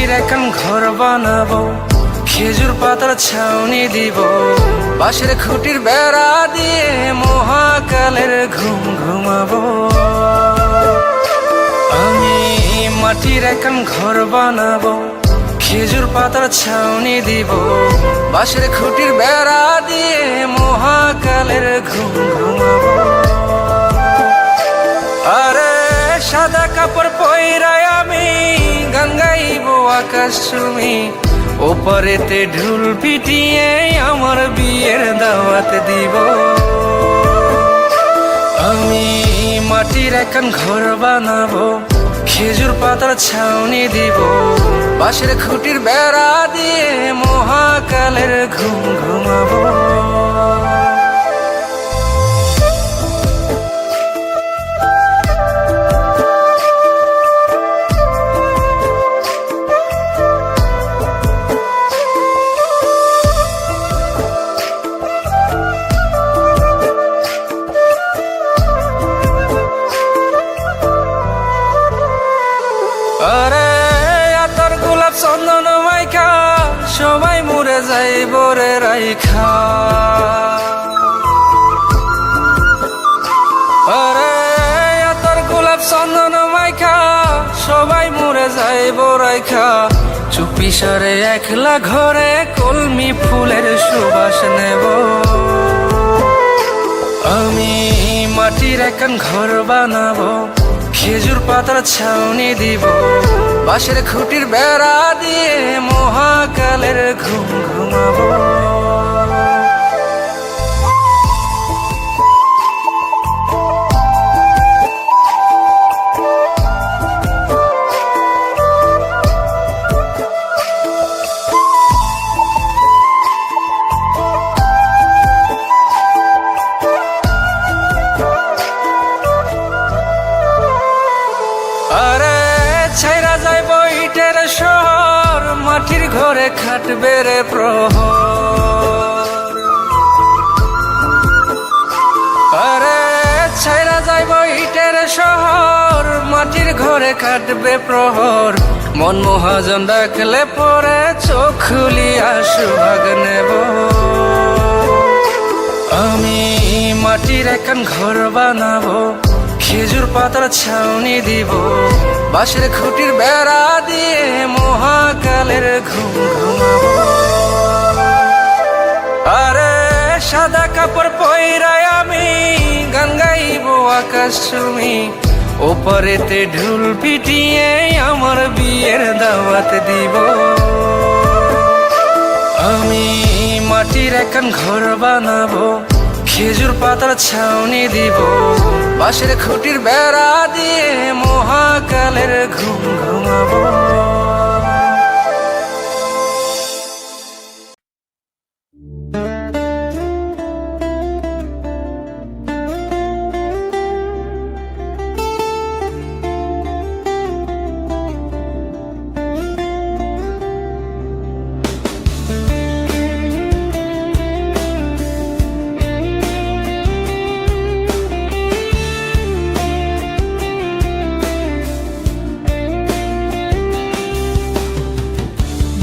মাটির এখন ঘর বানাবো, খেজুর পাতার ছাউনি দিব, বাঁশের খুঁটির বেড়া দিয়ে মহাকালের ঘুম ঘুমাবো। আমি মাটির এখন ঘর বানাবো, খেজুর পাতার ছাউনি দিব, বাঁশের খুঁটির বেড়া দিয়ে মহাকালের ঘুম ঘুমাবো। আরে সাদা কাপড় পইরায় আমি গান গাইব আকাশ চুমি, ওপারেতে ঢুল পিটিয়ে আমার বিয়ের দাওয়াত দিব। আমি মাটির এখন ঘর বানাবো, খেজুর পাতার ছাউনি দিব, বাঁশের খুঁটির বেড়া দিয়ে মহাকালের ঘুম ঘুমাবো। আরে আতর গোলাপ চন্দন মাইখা সবাই মরে যাইব রে রাইখা। আরে আতর গোলাপ চন্দন মাইখা সবাই মরে যাইব রাইখা, চুপি সারে একলা ঘরে কলমি ফুলের সুবাস নেব। আমি মাটির এখন ঘর বানাবো, খেজুর পাতার ছাউনি দিব, বাঁশের খুঁটির বেড়া দিয়ে মহাকালের ঘুম ঘুমাবো। আরে ছাইরা যাইব ইটের শহর, মাটির ঘরে খাটবে রে প্রহর। আরে ছাইরা যাইব ইটের শহর, মাটির ঘরে খাটবে প্রহর, মন মহাজন ডাকলে পরে চোখ খুলিয়া সুভাগ নেব। আমি মাটির এখন ঘর বানাবো, খেজুর পাতার ছাউনি দিব, বাঁশের খুঁটির বেড়া দিয়ে মহাকালের ঘুম ঘুমাবো। আরে সাদা কাপড় পইরায় আমি গান গাইব আকাশ চুমি, ওপারেতে ঢুল পিটিয়ে আমার বিয়ের দাওয়াত দিব। আমি মাটির এখন ঘর বানাবো, খেজুর পাতার ছাউনি দিব, বাঁশের খুঁটির বেড়া দিয়ে মহাকালের ঘুম ঘুমাবো।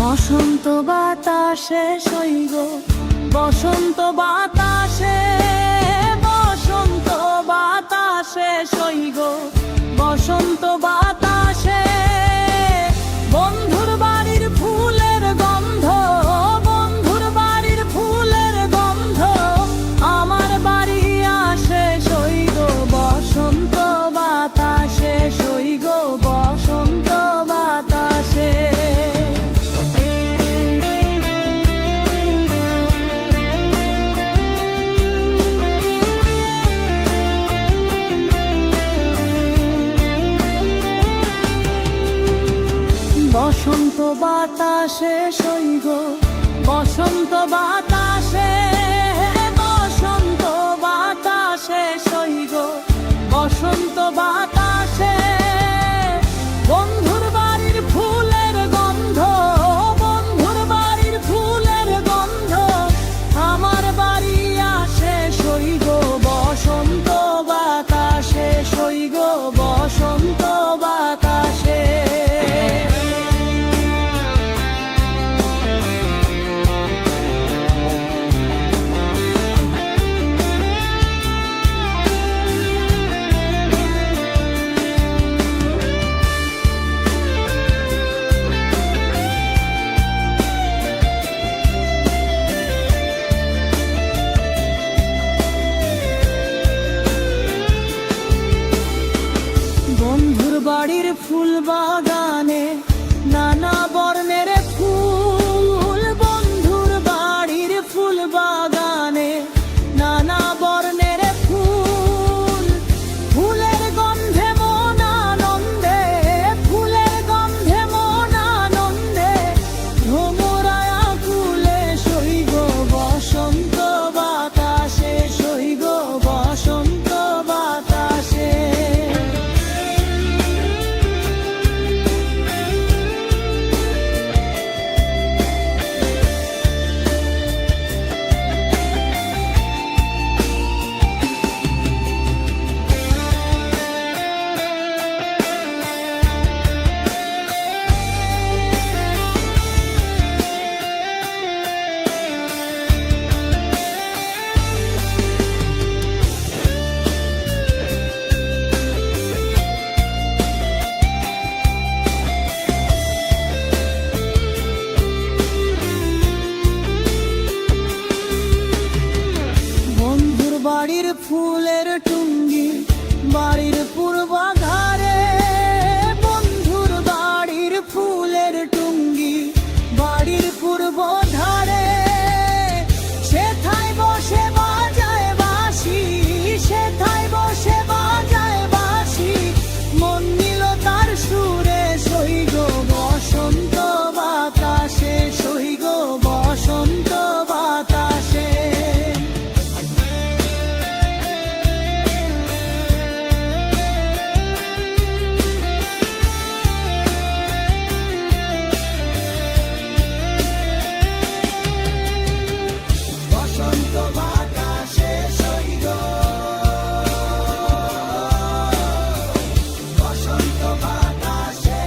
বসন্ত বাতাসে সইগ, বসন্ত বাতাসে, বসন্ত বাতাসে সইগ, বসন্ত বাতাসে, বন্ধুর বাড়ির ফুলের গন্ধ, বন্ধুর বাড়ির ফুলের গন্ধ, আমার বাড়ি আসে সইগ, বসন্ত বাতাসে সইগ, বসন্ত বাতাসে। বসন্ত বাতাসে সইগ, বসন্ত বাতাসে, বসন্ত বাতাসে সইগ, বসন্ত বাতাসে, বন্ধুর বাড়ির ফুলের গন্ধ, বন্ধুর বাড়ির ফুলের গন্ধ, আমার বাড়ি আসে সইগ, বসন্ত বাতাসে সইগ, বসন্ত বাতাসে। ফুল বাগানে নানা বর্ণের ফুল, বন্ধুর বাড়ির ফুল বাগানে নানা বর্ণের ফুল, ফুলের গন্ধে মন আনন্দে, ফুলের গন্ধে মন আনন্দে, ভ্রমরায়া কুলে সইগ বসন্ত বাতাসে, সইগ বসন্ত বাতাসে। বন্ধুর বাড়ির ফুলের টুঙ্গি বাড়ির পূর্বাধারে, বন্ধুর বাড়ির ফুলের টুঙ্গি বাড়ির পূর্ব ধারে, সেথায় বসে বাজায় বাঁশি, সেথায় বসে বাজায় বাঁশি, মন নিল তার সুরে, সইগ বসন্ত বাতাসে, সইগ বসন্ত বাতাসে। বসন্ত বাতাসে সইগ, বসন্ত বাতাসে।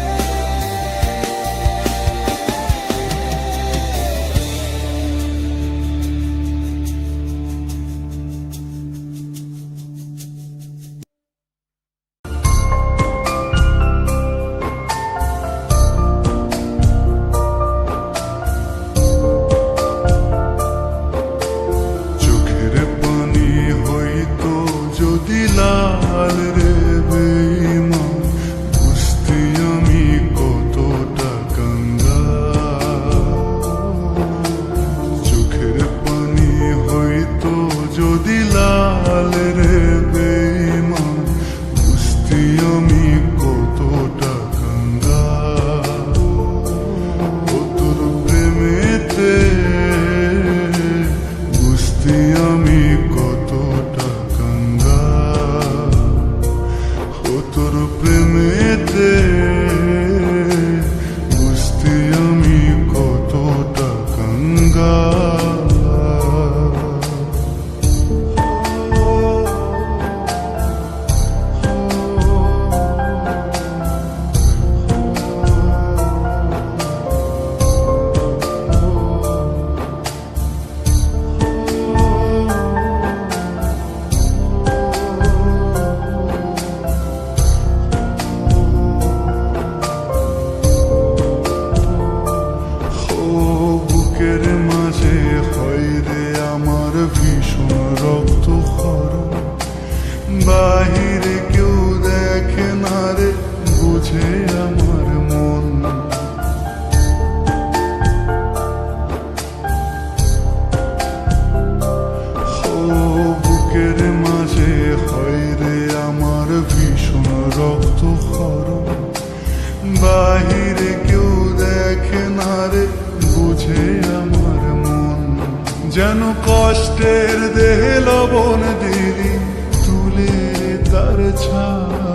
চোখের পানি হইতো যদি লাল রে বেঈমান, বুঝতি আমি কতটা কাঙ্গাল। চোখের পানি হইতো যদি লাল রে বেঈমান, বুঝতি আমি কতটা কাঙ্গাল। ও তোর প্রেমেতে বুঝতি আমি কতটা কাঙ্গাল। ও তোর প্রেমেতে বুঝতি আমি কতটা কাঙ্গাল। বুকের মাঝে হয় রে আমার ভীষণ রক্তক্ষরণ, বাহিরে কেউ দেখে না রে, বুঝে আমার মন। বুকের মাঝে হয় রে আমার ভীষণ রক্তক্ষরণ, বাহিরে কেউ দেখে না রে, বুঝে আমার মন। যেন কষ্টের দেহে লবণ দিলি তুলে তার ছায়া,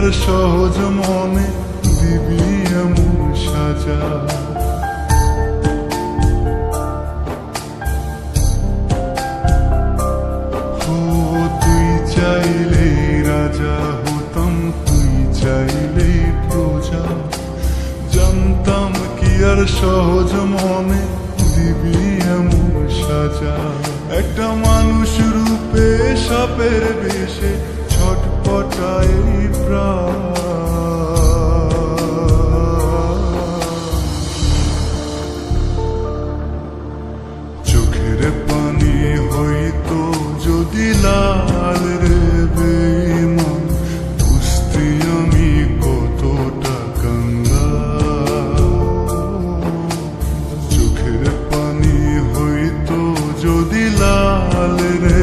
আর সহজ মনে দিবি এমন সাজা। ও তুই চাইলেই রাজা হতাম, তুই চাইলেই প্রজা, জানতাম কি আর সহজ মনে দিবি এমন সাজা। একটা মানুষ রূপে সাপের বেশে ছটপটায় প্রাণ, চোখের পানি হইতো যদি লাল রে বেঈমান, বুঝতি আমি কতটা কাঙ্গাল। চোখের পানি হইতো যদি লাল রে